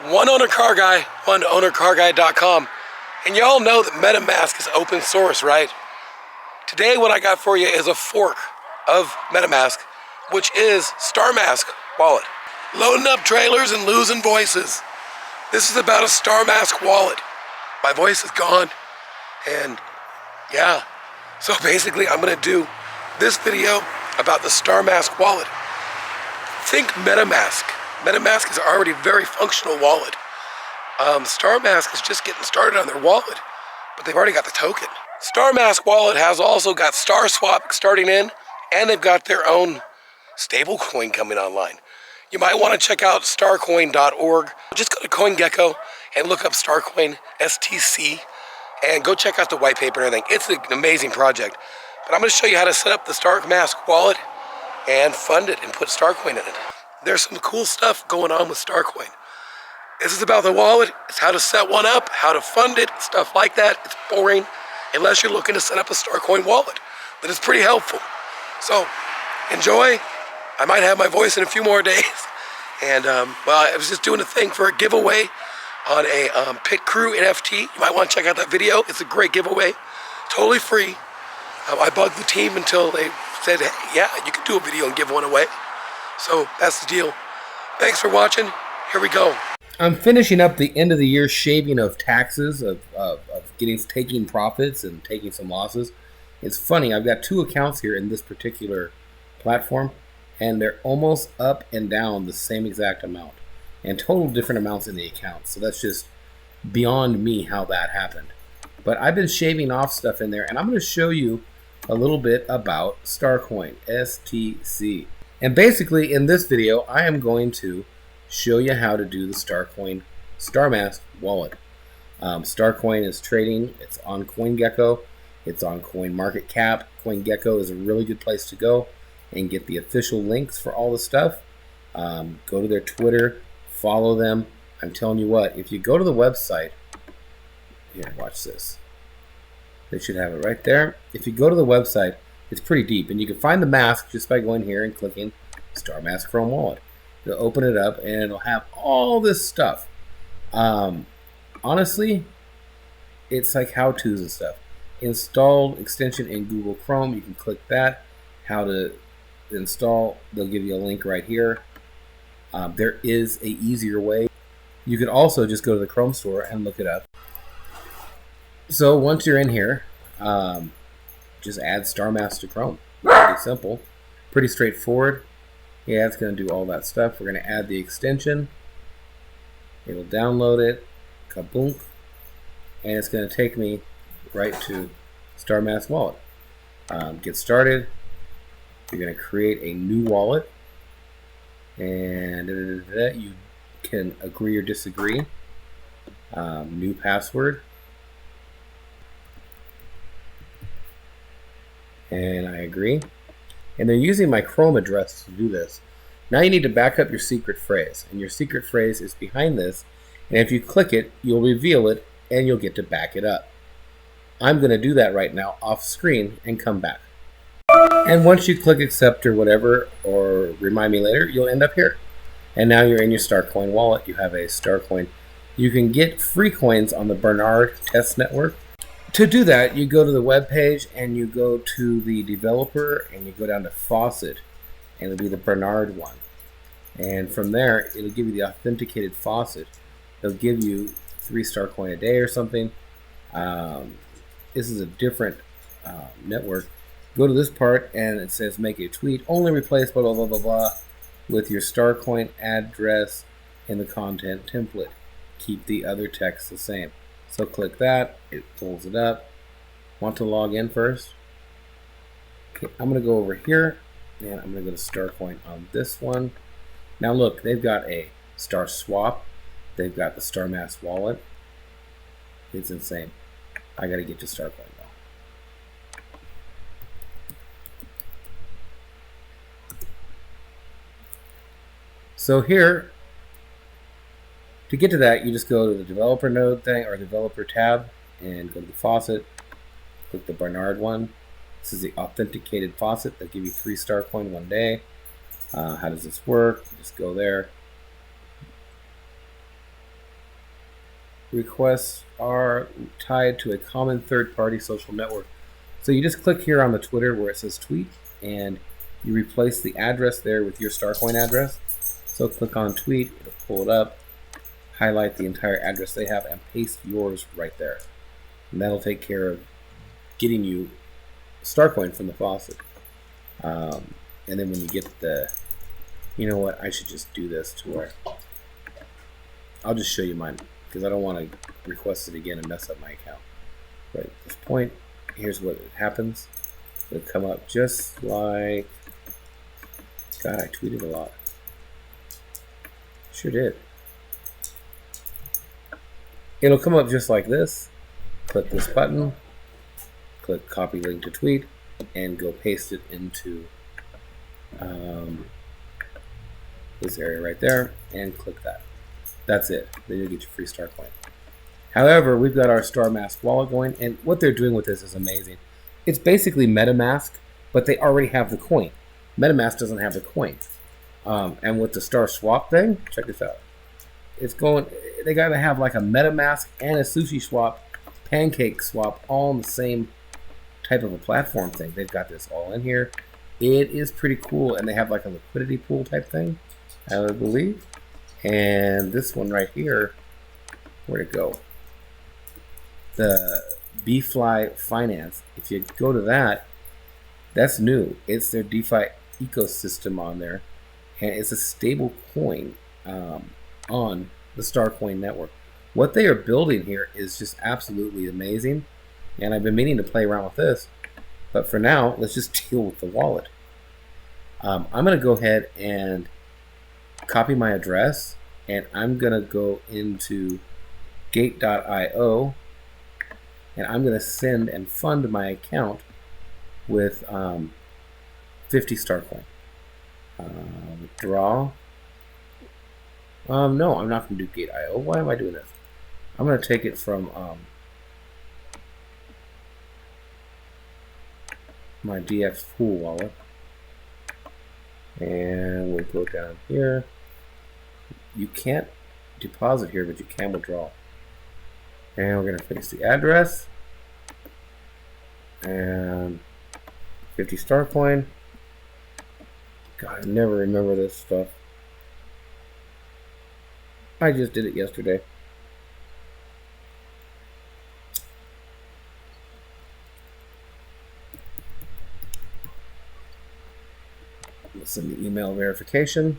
One owner car guy, one ownercarguy.com. And y'all know that Metamask is open source, right? Today what I got for you is a fork of Metamask, which is Starmask wallet. Loading up trailers and losing voices. This is about a Starmask wallet. My voice is gone, and yeah. So basically I'm gonna do this video about the Starmask wallet. Think Metamask. Metamask is already a very functional wallet. Starmask is just getting started on their wallet, but they've already got the token. Starmask wallet has also got StarSwap starting in, and they've got their own stablecoin coming online. You might want to check out starcoin.org. Just go to CoinGecko and look up Starcoin STC and go check out the white paper and everything. It's an amazing project. But I'm going to show you how to set up the Starmask wallet and fund it and put Starcoin in it. There's some cool stuff going on with Starcoin. This is about the wallet. It's how to set one up, how to fund it, stuff like that. It's boring unless you're looking to set up a Starcoin wallet. But it's pretty helpful. So enjoy. I might have my voice in a few more days. And well, I was just doing a thing for a giveaway on a Pit Crew NFT. You might want to check out that video. It's a great giveaway, totally free. I bugged the team until they said, hey, yeah, you can do a video and give one away. So that's the deal. Thanks for watching. Here we go. I'm finishing up the end of the year shaving of taxes, of taking profits and taking some losses. It's funny, I've got two accounts here in this particular platform, and they're almost up and down the same exact amount, and total different amounts in the accounts. So that's just beyond me how that happened. But I've been shaving off stuff in there, and I'm going to show you a little bit about Starcoin, STC. And basically in this video, I am going to show you how to do the Starcoin Starmask wallet. Starcoin is trading. It's on CoinGecko. It's on CoinMarketCap. CoinGecko is a really good place to go and get the official links for all the stuff. Go to their Twitter, follow them. I'm telling you what, if you go to the website, here, watch this. They should have it right there. If you go to the website, it's pretty deep, and you can find the mask just by going here and clicking Starmask Chrome Wallet. You'll open it up, and it'll have all this stuff. Honestly, it's like how-tos and stuff. Installed extension in Google Chrome, you can click that. How to install, they'll give you a link right here. There is a easier way. You could also just go to the Chrome store and look it up. So once you're in here, just add Starmask to Chrome. Pretty simple, pretty straightforward. Yeah, it's going to do all that stuff. We're going to add the extension. It'll download it, kaboom, and it's going to take me right to Starmask wallet. Get started. You're going to create a new wallet, and you can agree or disagree. New password. And I agree. And they're using my Chrome address to do this. Now you need to back up your secret phrase. And your secret phrase is behind this. And if you click it, you'll reveal it and you'll get to back it up. I'm going to do that right now off screen and come back. And once you click accept or whatever, or remind me later, you'll end up here. And now you're in your Starcoin wallet. You have a Starcoin. You can get free coins on the Bernard test network. To do that, you go to the web page and you go to the developer and you go down to faucet, and it'll be the Bernard one. And from there, it'll give you the authenticated faucet. They'll give you 3 Starcoin a day or something. This is a different network. Go to this part and it says make a tweet. Only replace blah, blah, blah, blah, blah with your Starcoin address in the content template. Keep the other text the same. So click that, it pulls it up. Want to log in first? Okay, I'm going to go over here and I'm going to go to Starcoin on this one. Now look, they've got a StarSwap. They've got the Starmask wallet. It's insane. I got to get to Starcoin though. So here, to get to that, you just go to the developer node thing or developer tab and go to the faucet, click the Bernard one. This is the authenticated faucet. They'll give you 3 Starcoin one day. How does this work? You just go there. requests are tied to a common third-party social network. So you just click here on the Twitter where it says tweet, and you replace the address there with your Starcoin address. So click on tweet, it'll pull it up, highlight the entire address they have, and paste yours right there. And that'll take care of getting you Starcoin from the faucet. And then when you get the, you know what, I should just do this to where I'll just show you mine, because I don't want to request it again and mess up my account. But at this point, here's what happens. It'll come up just like, God, I tweeted a lot. Sure did. It'll come up just like this. Click this button, click copy link to tweet, and go paste it into this area right there, and click that. That's it. Then you'll get your free Starcoin. However, we've got our Starmask wallet going, and what they're doing with this is amazing. It's basically Metamask, but they already have the coin. Metamask doesn't have the coin. And with the StarSwap thing, check this out. It's going, they got to have like a Metamask and a Sushi Swap, Pancake Swap, all on the same type of a platform thing. They've got this all in here. It is pretty cool, and they have like a liquidity pool type thing, I would believe. And this one right here, where'd it go? The BFly Finance. If you go to that, that's new. It's their DeFi ecosystem on there, and it's a stable coin on the Starcoin network. What they are building here is just absolutely amazing, and I've been meaning to play around with this, but for now, let's just deal with the wallet. I'm going to go ahead and copy my address, and I'm going to go into gate.io, and I'm going to send and fund my account with 50 Starcoin. Withdraw. No, I'm not going to do gate.io. Why am I doing this? I'm going to take it from my DXPOOL wallet, and we'll go down here. You can't deposit here, but you can withdraw. And we're going to paste the address and 50 Starcoin. God, I never remember this stuff. I just did it yesterday. Let's send the email verification.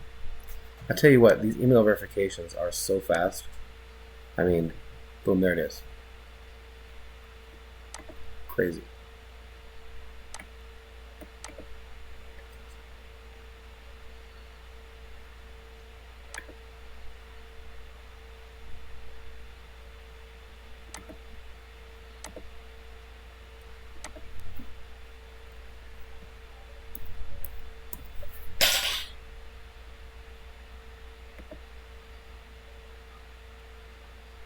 I tell you what, these email verifications are so fast. I mean, boom, there it is. Crazy.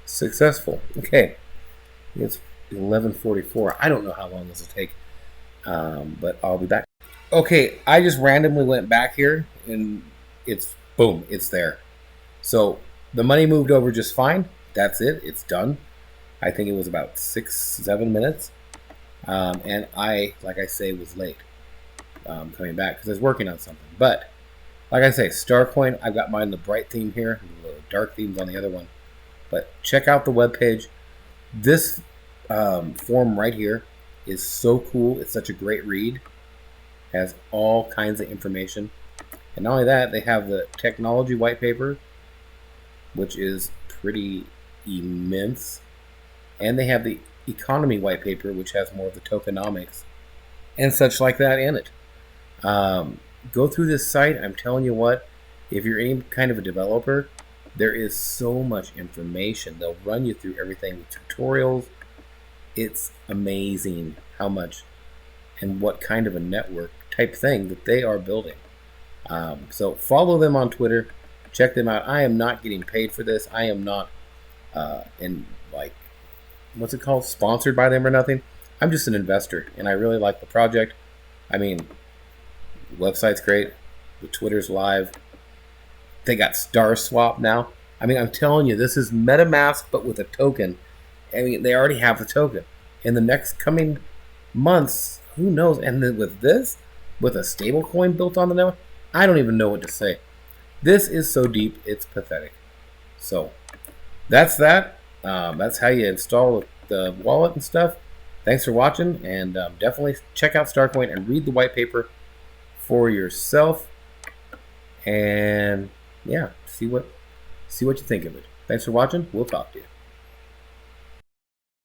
Successful. Okay, it's 11:44. I don't know how long this will take, but I'll be back. Okay, I just randomly went back here, and it's boom, it's there. So the money moved over just fine. That's it. It's done. I think it was about 6-7 minutes, and I, like I say, was late coming back because I was working on something. But like I say, Starcoin. I've got mine the bright theme here, the dark themes on the other one. But check out the webpage. This form right here is so cool. It's such a great read. Has all kinds of information. And not only that, they have the technology white paper, which is pretty immense. And they have the economy white paper, which has more of the tokenomics and such like that in it. Go through this site. I'm telling you what, if you're any kind of a developer, there is so much information. They'll run you through everything with tutorials. It's amazing how much and what kind of a network type thing that they are building. So follow them on Twitter. Check them out. I am not getting paid for this. I am not what's it called? Sponsored by them or nothing. I'm just an investor, and I really like the project. I mean, the website's great. The Twitter's live. They got StarSwap now. I mean, I'm telling you, this is MetaMask, but with a token. I mean, they already have the token. In the next coming months, who knows? And then with this, with a stable coin built on the network, I don't even know what to say. This is so deep, it's pathetic. So that's that. That's how you install the wallet and stuff. Thanks for watching, and definitely check out Starcoin and read the white paper for yourself. And yeah, see what you think of it. Thanks for watching. We'll talk to you.